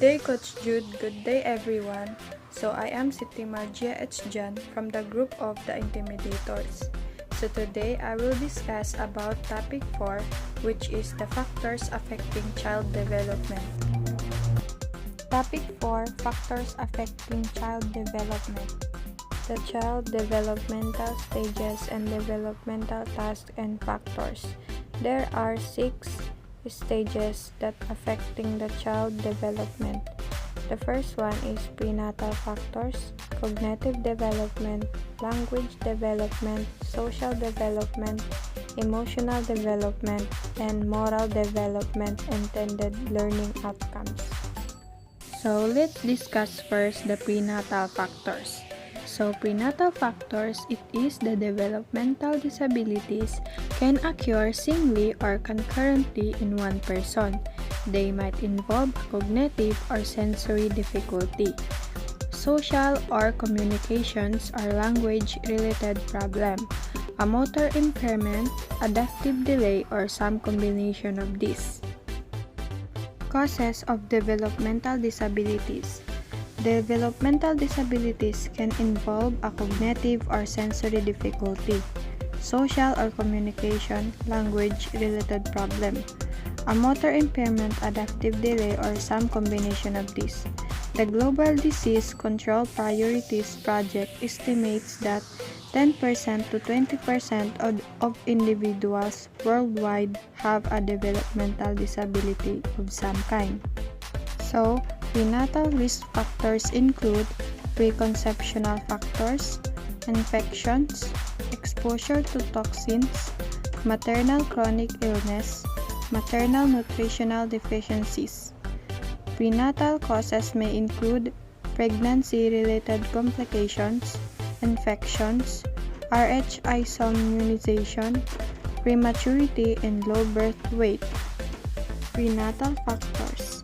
day, Coach Jude. Good day, everyone. So, I am Siti Margia H. Jan from the group of the Intimidators. So, today I will discuss about topic 4, which is the factors affecting child development. Topic 4, factors affecting child development. The child developmental stages and developmental tasks and factors. There are 6 stages that affecting the child development. The first one is prenatal factors, cognitive development, language development, social development, emotional development, and moral development intended learning outcomes. So let's discuss first the prenatal factors. So prenatal factors, it is the developmental disabilities can occur singly or concurrently in one person. They might involve a cognitive or sensory difficulty, social or communications or language-related problem, a motor impairment, adaptive delay, or some combination of these. Causes of developmental disabilities. Developmental disabilities can involve a cognitive or sensory difficulty, social or communication, language-related problem, a motor impairment, adaptive delay, or some combination of these. The Global Disease Control Priorities Project estimates that 10% to 20% of individuals worldwide have a developmental disability of some kind. So, prenatal risk factors include preconceptional factors, infections, exposure to toxins, maternal chronic illness, maternal nutritional deficiencies. Prenatal causes may include pregnancy-related complications, infections, Rh isoimmunization, prematurity, and low birth weight. Prenatal factors.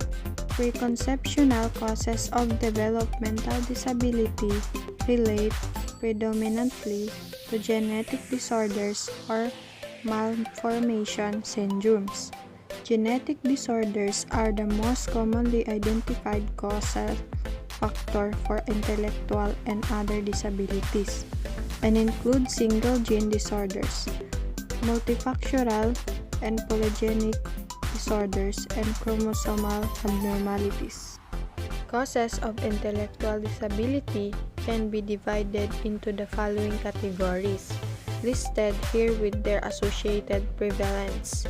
Preconceptional causes of developmental disability relate predominantly to genetic disorders or malformation syndromes. Genetic disorders are the most commonly identified causal factor for intellectual and other disabilities, and include single gene disorders, multifactorial and polygenic disorders, and chromosomal abnormalities. Causes of intellectual disability can be divided into the following categories, listed here with their associated prevalence.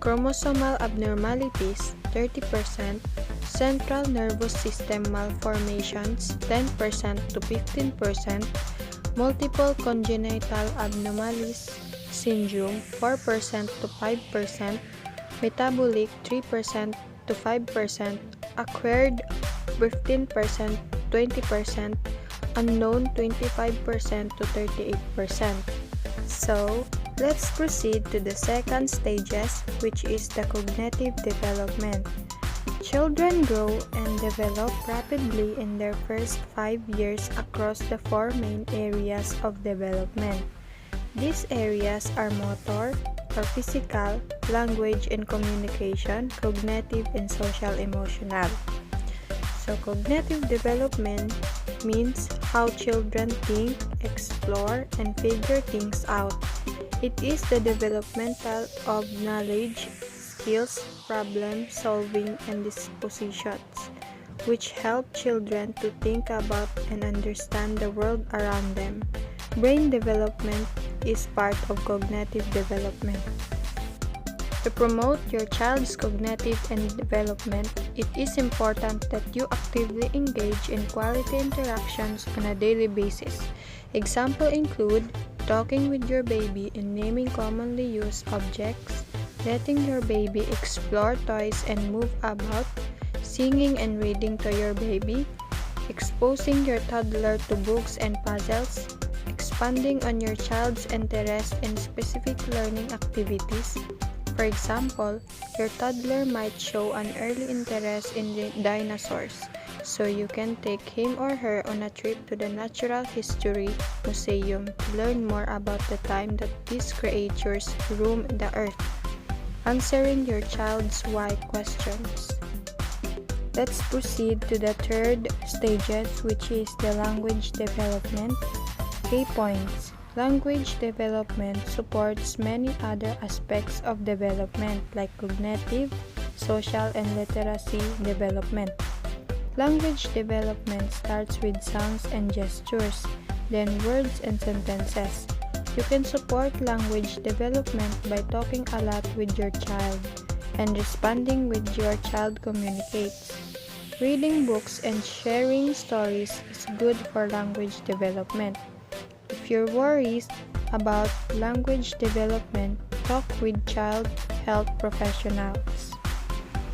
Chromosomal abnormalities, 30%, central nervous system malformations, 10% to 15%, multiple congenital anomalies, syndrome, 4% to 5%, metabolic 3% to 5%, acquired 15% 20%, unknown 25% to 38%. So, let's proceed to the second stages, which is the cognitive development. Children grow and develop rapidly in their first 5 years across the 4 main areas of development. These areas are motor or physical, language and communication, cognitive and social emotional. So cognitive development means how children think, explore, and figure things out. It is the developmental of knowledge, skills, problem solving, and dispositions, which help children to think about and understand the world around them. Brain development is part of cognitive development. To promote your child's cognitive and development, it is important that you actively engage in quality interactions on a daily basis. Examples include talking with your baby and naming commonly used objects, letting your baby explore toys and move about, singing and reading to your baby, exposing your toddler to books and puzzles, expanding on your child's interest in specific learning activities. For example, your toddler might show an early interest in dinosaurs, so you can take him or her on a trip to the Natural History Museum to learn more about the time that these creatures roamed the earth. Answering your child's why questions. Let's proceed to the third stages, which is the language development. Key points. Language development supports many other aspects of development like cognitive, social, and literacy development. Language development starts with sounds and gestures, then words and sentences. You can support language development by talking a lot with your child and responding with your child communicates. Reading books and sharing stories is good for language development. If you're worried about language development, talk with child health professionals.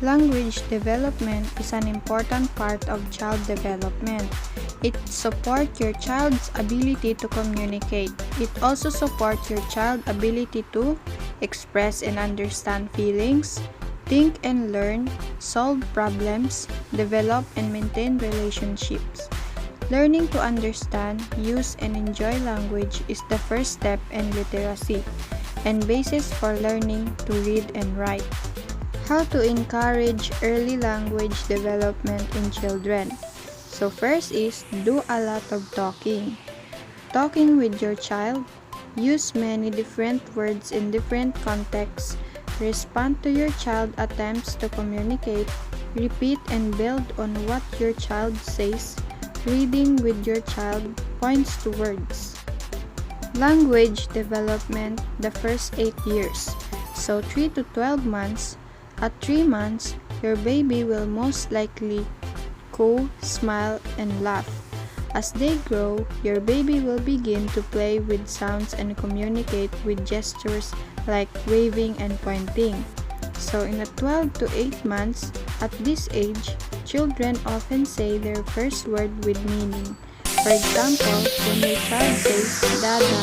Language development is an important part of child development. It supports your child's ability to communicate. It also supports your child's ability to express and understand feelings, think and learn, solve problems, develop and maintain relationships. Learning to understand, use, and enjoy language is the first step in literacy and basis for learning to read and write. How to encourage early language development in children. So first is do a lot of talking. Talking with your child, use many different words in different contexts, respond to your child attempts to communicate, repeat and build on what your child says, reading with your child points to words. Language development the first 8 years, so 3 to 12 months. At 3 months, your baby will most likely coo, smile, and laugh. As they grow, your baby will begin to play with sounds and communicate with gestures like waving and pointing. So in the 12 to 8 months, at this age, children often say their first word with meaning. For example, when your child says "Dada,"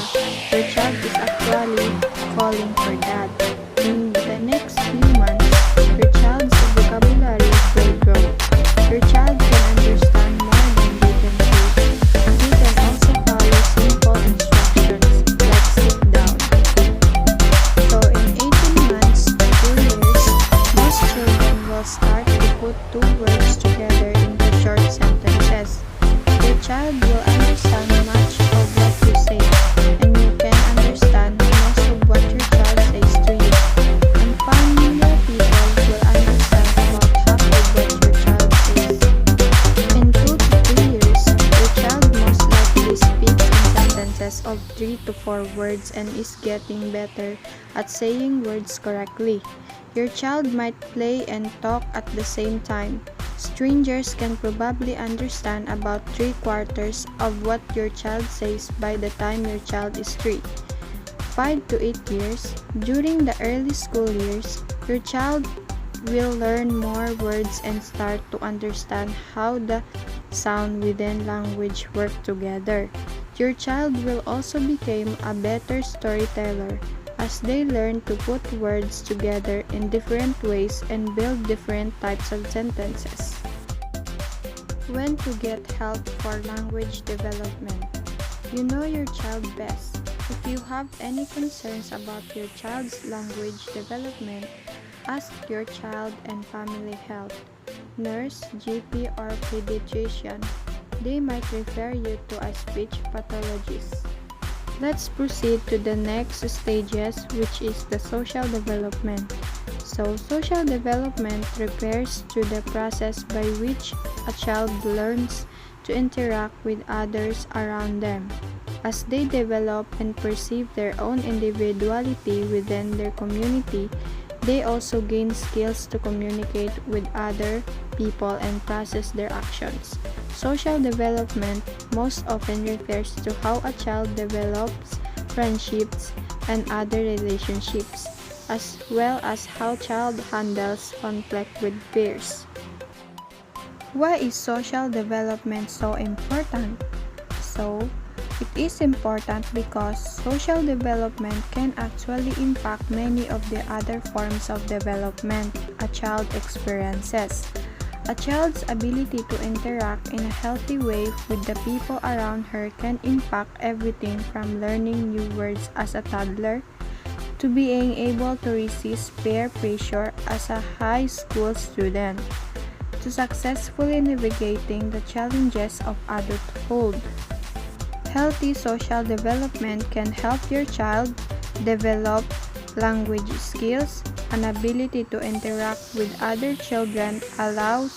your child is actually calling for dad. In the next few months, your child's vocabulary will grow. Your child can understand more than they can say. They can also follow simple instructions like sit down. So in 18 months to 2 years, most children will start to put two words together into short sentences. Your child will understand much of what you say, and you can understand most of what your child says to you. And familiar people will understand about half of what your child says. In 2 to 3 years, your child most likely speaks in sentences of 3 to 4 words and is getting better at saying words correctly. Your child might play and talk at the same time. Strangers can probably understand about 3/4 of what your child says by the time your child is 3. 5 to 8 years, during the early school years, your child will learn more words and start to understand how the sound within language work together. Your child will also become a better storyteller as they learn to put words together in different ways and build different types of sentences. When to get help for language development. You know your child best. If you have any concerns about your child's language development, ask your child and family health, nurse, GP, or pediatrician. They might refer you to a speech pathologist. Let's proceed to the next stages, which is the social development. So, social development refers to the process by which a child learns to interact with others around them. As they develop and perceive their own individuality within their community, they also gain skills to communicate with other people and process their actions. Social development most often refers to how a child develops friendships and other relationships, as well as how child handles conflict with peers. Why is social development so important? So, it is important because social development can actually impact many of the other forms of development a child experiences. A child's ability to interact in a healthy way with the people around her can impact everything from learning new words as a toddler to being able to resist peer pressure as a high school student, to successfully navigating the challenges of adulthood. Healthy social development can help your child develop language skills. An ability to interact with other children allows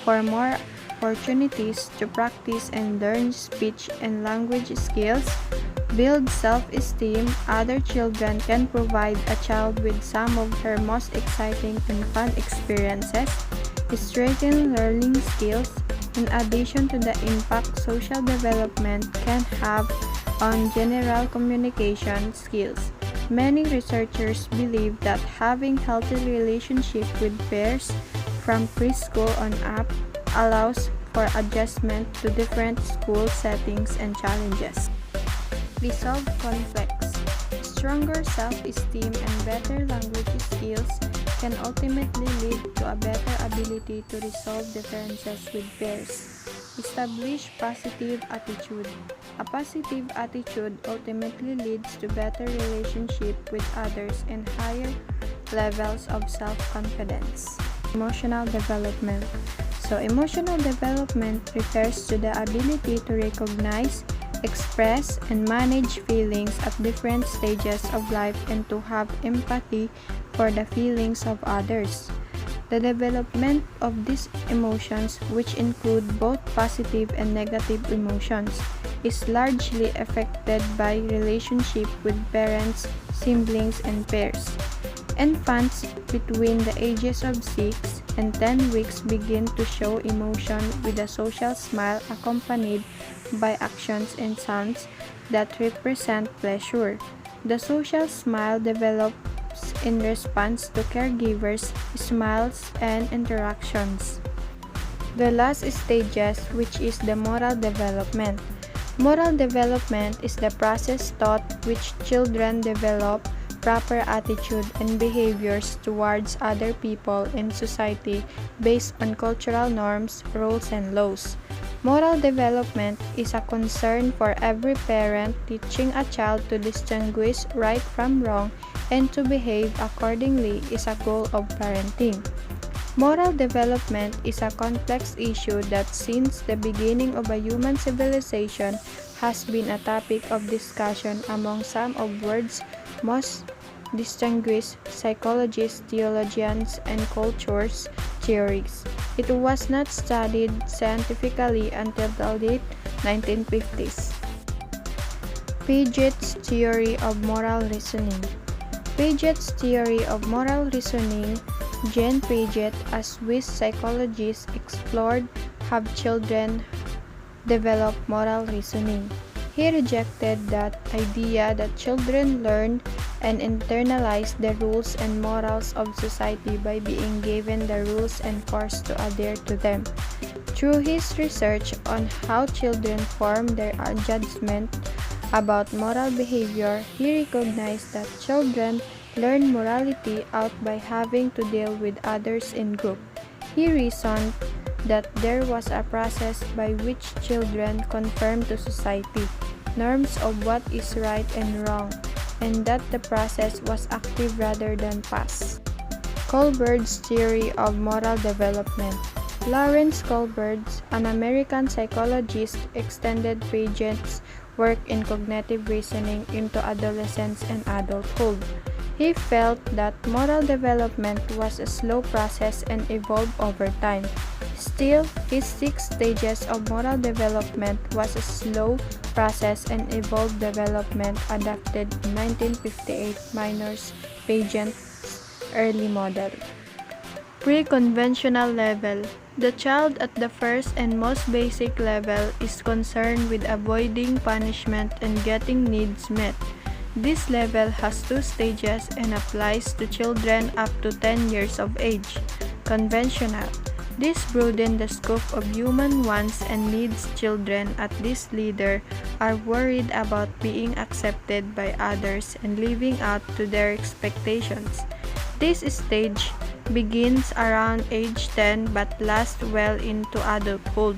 for more opportunities to practice and learn speech and language skills. Build self-esteem. Other children can provide a child with some of her most exciting and fun experiences. Strengthen learning skills. In addition to the impact social development can have on general communication skills, many researchers believe that having healthy relationship with peers from preschool on up allows for adjustment to different school settings and challenges. Resolve conflicts. Stronger self-esteem and better language skills can ultimately lead to a better ability to resolve differences with peers. Establish positive attitude. A positive attitude ultimately leads to better relationship with others and higher levels of self-confidence. Emotional development. Emotional development refers to the ability to recognize, express, and manage feelings at different stages of life and to have empathy for the feelings of others. The development of these emotions, which include both positive and negative emotions, is largely affected by relationship with parents, siblings, and peers. Infants between the ages of 6 and 10 weeks begin to show emotion with a social smile accompanied by actions and sounds that represent pleasure. The social smile develops in response to caregivers' smiles and interactions. The last stages, which is the moral development. Moral development is the process taught which children develop proper attitude and behaviors towards other people in society based on cultural norms, rules, and laws. Moral development is a concern for every parent, teaching a child to distinguish right from wrong and to behave accordingly is a goal of parenting. Moral development is a complex issue that since the beginning of a human civilization has been a topic of discussion among some of the world's most distinguished psychologists, theologians, and cultures theories. It was not studied scientifically until the late 1950s. Piaget's theory of moral reasoning. Piaget's theory of moral reasoning, Jean Piaget, a Swiss psychologist, explored how children develop moral reasoning. He rejected that idea that children learn and internalize the rules and morals of society by being given the rules and forced to adhere to them. Through his research on how children form their judgment about moral behavior, he recognized that children learn morality out by having to deal with others in group. He reasoned that there was a process by which children conform to society norms of what is right and wrong, and that the process was active rather than passive. Kohlberg's theory of moral development. Lawrence Kohlberg, an American psychologist, extended Piaget's work in cognitive reasoning into adolescence and adulthood. He felt that moral development was a slow process and evolved over time. Still, his 6 stages of moral development was a slow process and evolved development adopted in 1958 minors Piaget's early model. Pre-conventional level. The child at the first and most basic level is concerned with avoiding punishment and getting needs met. This level has 2 stages and applies to children up to 10 years of age. Conventional. This broadens the scope of human wants and needs. Children at this leader are worried about being accepted by others and living up to their expectations. This stage begins around age 10 but lasts well into adulthood.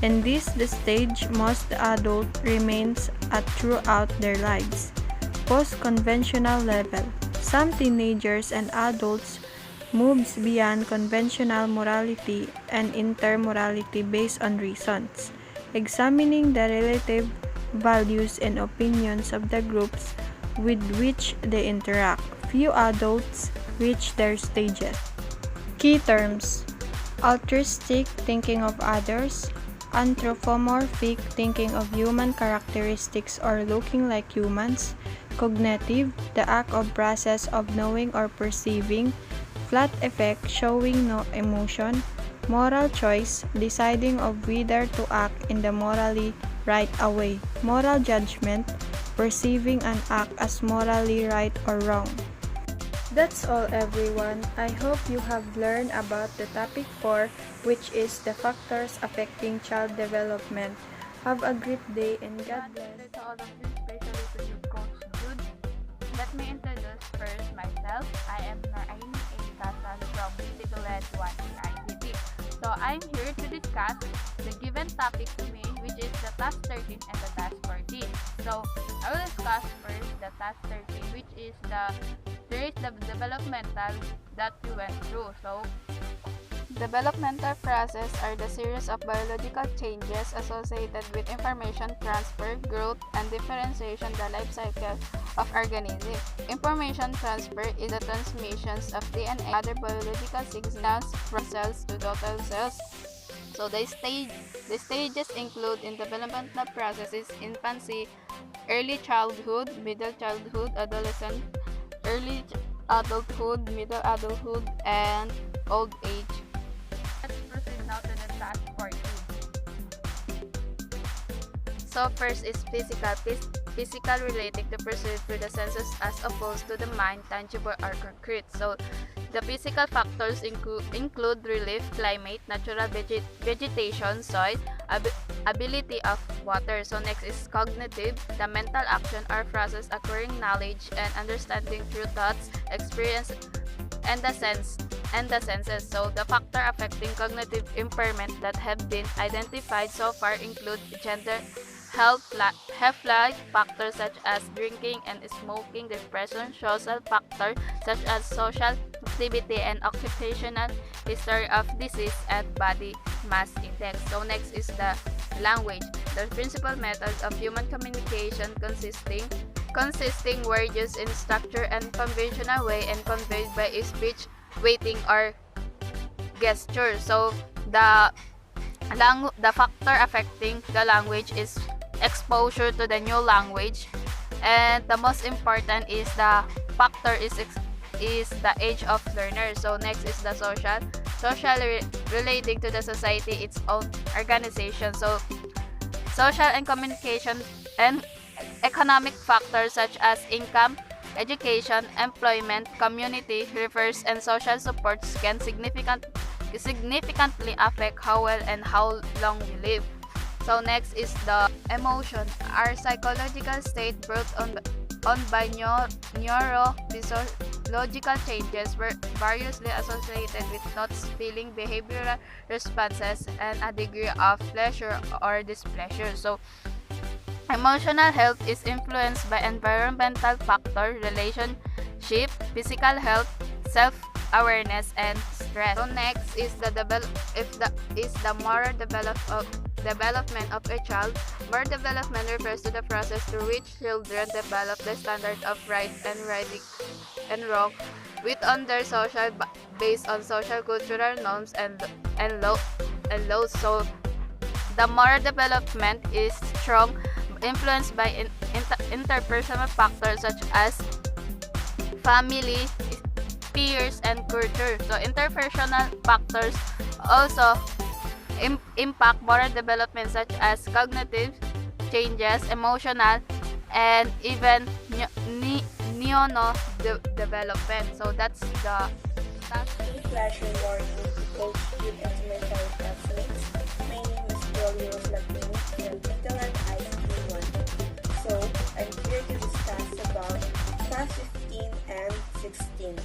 In this stage, most adult remains at throughout their lives. Post-conventional level. Some teenagers and adults moves beyond conventional morality and intermorality based on reasons, examining the relative values and opinions of the groups with which they interact. Few adults reach their stages. Key terms: altruistic thinking of others, anthropomorphic thinking of human characteristics or looking like humans, cognitive, the act or process of knowing or perceiving, flat effect, showing no emotion, moral choice, deciding of whether to act in the morally right way, moral judgment, perceiving an act as morally right or wrong. That's all, everyone. I hope you have learned about the topic 4, which is the factors affecting child development. Have a great day and God bless. To all of you, especially to you, Coach Jude. Let me introduce first myself. I am Naraini A. Kasan from Tigulet 1 ICT. So I'm here to discuss the given topic to me, which is the task 13 and the task 14. So I will discuss first the task 13, which is the developmental that we went through. So developmental process are the series of biological changes associated with information transfer, growth, and differentiation, the life cycle of organism. Information transfer is the transmissions of DNA and other biological signals from cells to total cells. So the stages include in developmental processes: infancy, early childhood, middle childhood, adolescent, early adulthood, middle adulthood, and old age. Let's proceed now to the task 14. So first is physical. Physical relating to perceived through the senses as opposed to the mind, tangible or concrete. So the physical factors include relief, climate, natural vegetation, soil, ability of water. So next is cognitive, the mental action or process acquiring knowledge and understanding through thoughts, experience, and the senses. So the factor affecting cognitive impairment that have been identified so far include gender, health life factors such as drinking and smoking, depression, social factors such as social activity and occupational history of disease, and body mass index. So next is the language, the principal methods of human communication consisting word used in structure and conventional way and conveyed by speech, waiting, or gesture. So the factor affecting the language is exposure to the new language, and the most important is the factor is the age of learner. So next is the social relating to the society, its own organization. So social and communication and economic factors such as income, education, employment, community refers, and social supports can significantly affect how well and how long we live. So next is the emotion, our psychological state brought on by neurophysiological changes were variously associated with thoughts, feeling, behavioral responses, and a degree of pleasure or displeasure. So emotional health is influenced by environmental factor, relationship, physical health, self-awareness, and stress. So next is the moral development of a child. Moral development refers to the process through which children develop the standard of right and wrong within their social based on social cultural norms and laws. So the moral development is strong influenced by interpersonal factors such as family, peers, and culture. So interpersonal factors also impact moral development such as cognitive changes, emotional, and even development. So that's the pleasure working to coach with instrumental excellence. My name is Julio Latini from Tigulet ICT1. So I'm here to discuss about task 15 and 16.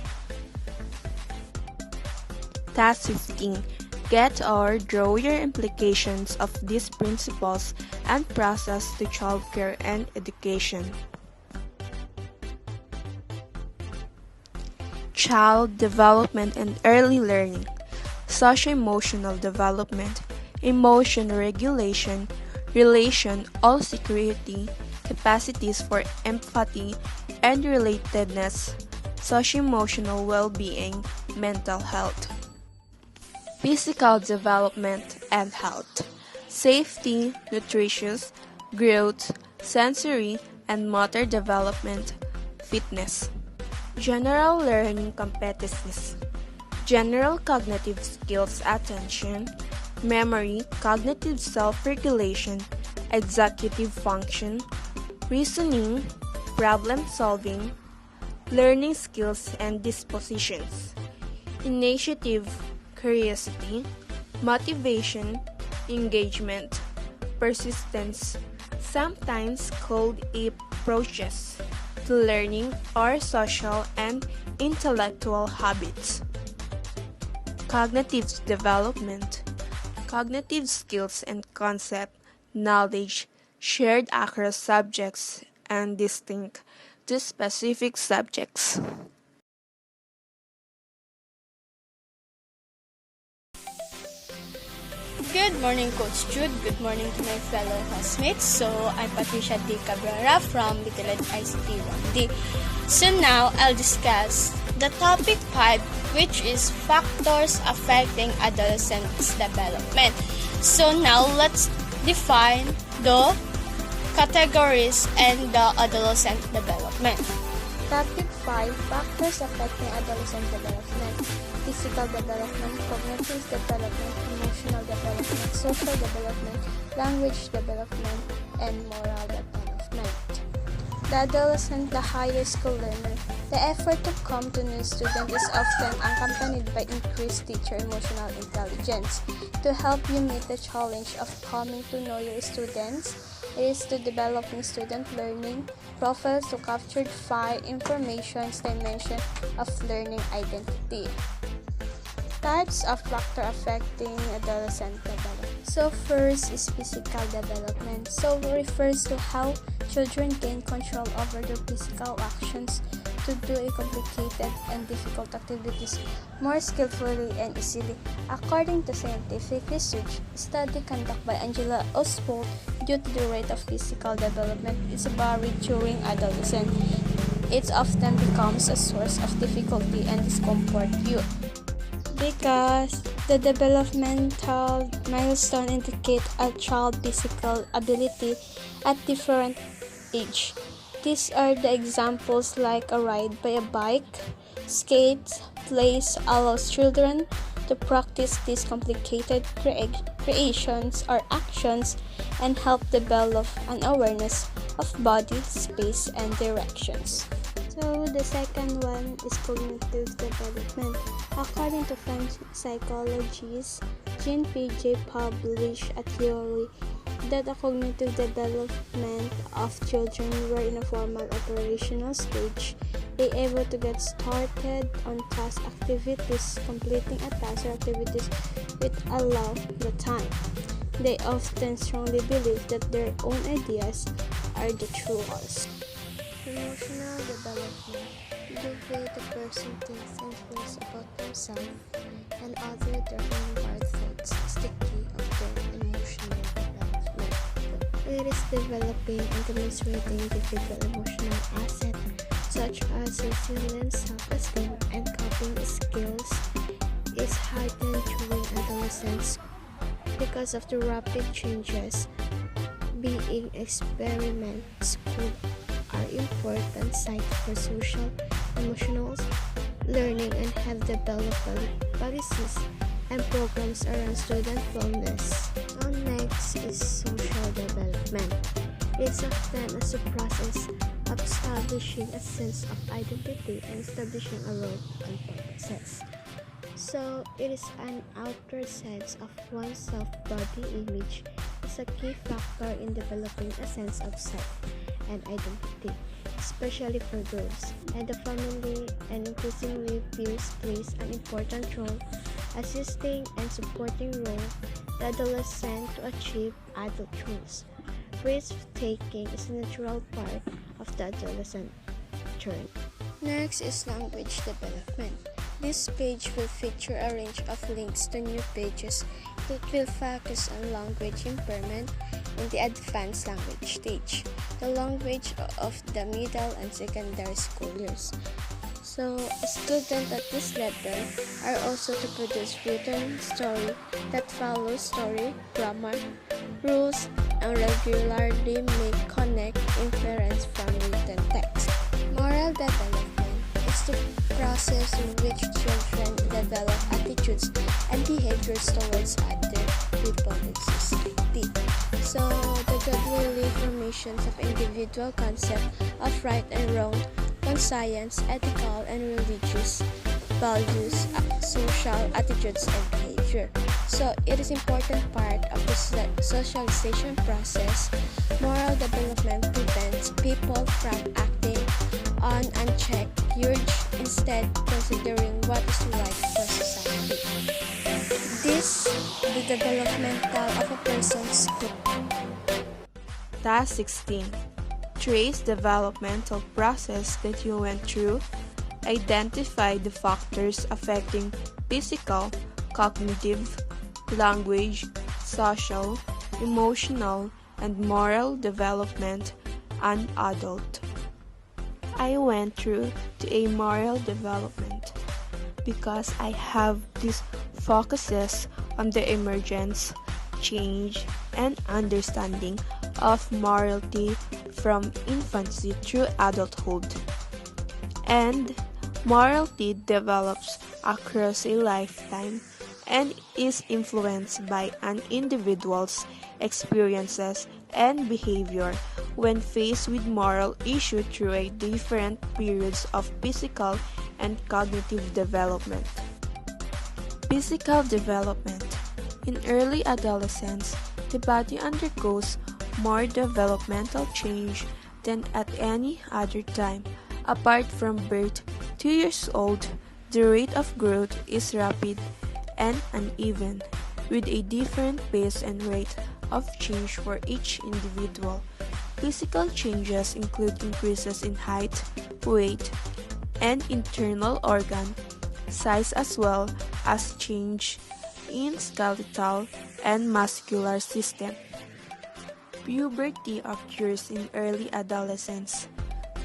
Task 15. Get or draw your implications of these principles and process to childcare and education. child development and early learning, socio-emotional development, emotion regulation, relation, all security, capacities for empathy and relatedness, socio-emotional well-being, mental health, physical development and health, safety, nutritious, growth, sensory and motor development, fitness, general learning competencies, general cognitive skills, attention, memory, cognitive self-regulation, executive function, reasoning, problem solving, learning skills and dispositions, initiative, curiosity, motivation, engagement, persistence, sometimes called approaches to learning or social and intellectual habits. Cognitive development, cognitive skills and concept, knowledge shared across subjects and distinct to specific subjects. Good morning, Coach Jude. Good morning to my fellow classmates. So, I'm Patricia D. Cabrera from Bitilan ICT 1D. So now, I'll discuss the topic 5, which is factors affecting adolescents' development. So now, let's define the categories and the adolescent development. Topic 5, factors affecting adolescent development: physical development, cognitive development, emotional development, social development, language development, and moral development. The adolescent, the higher school learner. The effort to come to new student is often accompanied by increased teacher emotional intelligence. To help you meet the challenge of coming to know your students, it is to developing student learning profiles to capture 5 information's dimension of learning identity. Types of factor affecting adolescent development. So first is physical development. So refers to how children gain control over their physical actions to do a complicated and difficult activities more skillfully and easily. According to scientific research, a study conducted by Angela Oswald, due to the rate of physical development is varied during adolescence, it often becomes a source of difficulty and discomfort youth. Because the developmental milestone indicate a child's physical ability at different age. These are the examples like a ride by a bike, skates, plays allows children to practice these complicated creations or actions and help develop an awareness of body, space, and directions. So the second one is cognitive development. According to French psychologist Jean Piaget published a theory that the cognitive development of children were in a formal operational stage, they able to get started on task activities, completing a task or activities with allow the time. They often strongly believe that their own ideas are the true ones. Emotional development, the way the person thinks and feels about themselves and other their inward thoughts is the key of their emotional development. It is developing and demonstrating individual emotional assets such as resilience, self-esteem, and coping skills is heightened during adolescence because of the rapid changes being experiments are important sites for social, emotional learning and have developed policies and programs around student wellness. Now next is social development. It's often as a process of establishing a sense of identity and establishing a role and purposes. So it is an outer sense of oneself. Body image is a key factor in developing a sense of self and identity, especially for girls, and the family and increasingly peers plays an important role assisting and supporting role the adolescent to achieve adult roles. Risk taking is a natural part of the adolescent journey. Next is language development. This page will feature a range of links to new pages that will focus on language impairment in the advanced language stage, the language of the middle and secondary school years. So, students at this level are also to produce written story that follows story, grammar, rules, and regularly make connect inference from written text. Moral development is the process in which children develop attitudes and behaviors towards other people in society. So, the gradual formations of individual concept of right and wrong, conscience, ethical and religious values, social attitudes, and behavior. So, it is important part of the socialization process. Moral development prevents people from acting on unchecked urge, instead considering what is right for society. This the developmental of a person's group. Task 16. Trace developmental process that you went through. Identify the factors affecting physical, cognitive, language, social, emotional, and moral development an adult. I went through to a moral development because I have these focuses on the emergence, change, and understanding of morality from infancy through adulthood. And morality develops across a lifetime and is influenced by an individual's experiences and behavior when faced with moral issues through a different periods of physical and cognitive development. Physical development. In early adolescence, the body undergoes more developmental change than at any other time. Apart from birth, 2 years old, the rate of growth is rapid and uneven, with a different pace and rate of change for each individual. Physical changes include increases in height, weight, and internal organ size, as well as change in skeletal and muscular system. Puberty occurs in early adolescence,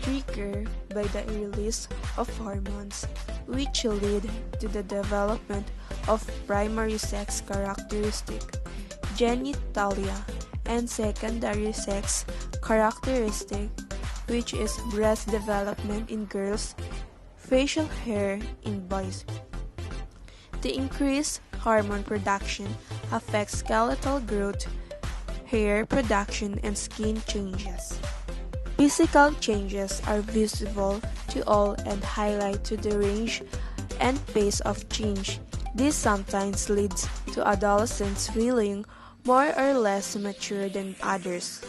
triggered by the release of hormones, which lead to the development of primary sex characteristic, genitalia, and secondary sex characteristic, which is breast development in girls, facial hair in boys. The increased hormone production affects skeletal growth, hair production, and skin changes. Physical changes are visible to all and highlight to the range and pace of change. This sometimes leads to adolescents feeling more or less mature than others.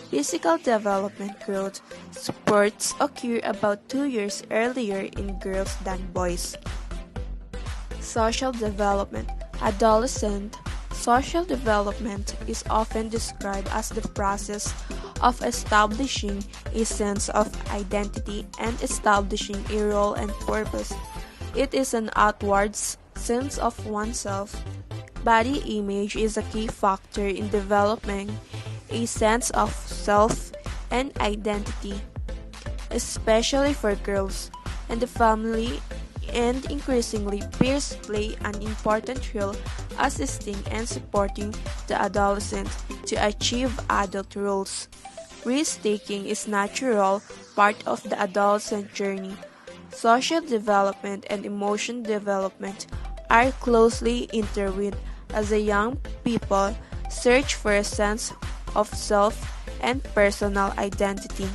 Physical development growth spurts occur about 2 years earlier in girls than boys. Social development. Adolescent social development is often described as the process of establishing a sense of identity and establishing a role and purpose. It is an outward sense of oneself. Body image is a key factor in developing a sense of self and identity, especially for girls, and the family and increasingly peers play an important role assisting and supporting the adolescent to achieve adult roles. Risk-taking is natural part of the adolescent journey. Social development and emotion development are closely intertwined as the young people search for a sense of self and personal identity.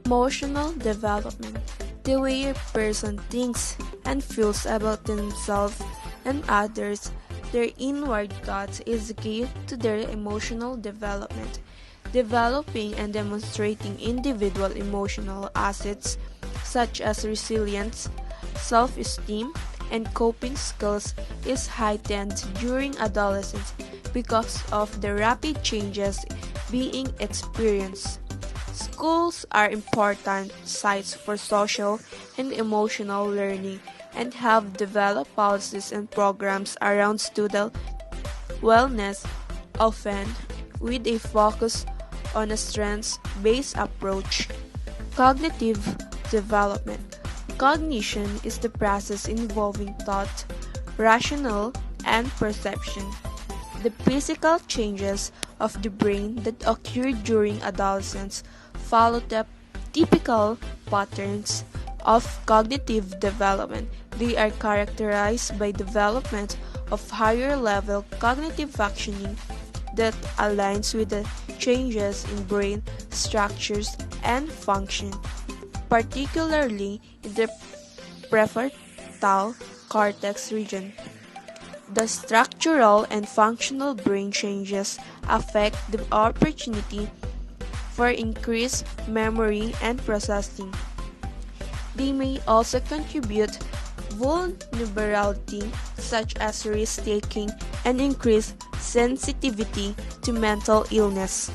Emotional development. The way a person thinks and feels about themselves and others, their inward thoughts is key to their emotional development. Developing and demonstrating individual emotional assets such as resilience, self-esteem, and coping skills is heightened during adolescence because of the rapid changes being experienced. School Schools are important sites for social and emotional learning and have developed policies and programs around student wellness, often with a focus on a strengths-based approach. Cognitive development. Cognition is the process involving thought, rational, and perception. The physical changes of the brain that occur during adolescence follow the typical patterns of cognitive development. They are characterized by development of higher level cognitive functioning that aligns with the changes in brain structures and function, particularly in the prefrontal cortex region. The structural and functional brain changes affect the opportunity for increased memory and processing. They may also contribute vulnerability such as risk-taking and increased sensitivity to mental illness.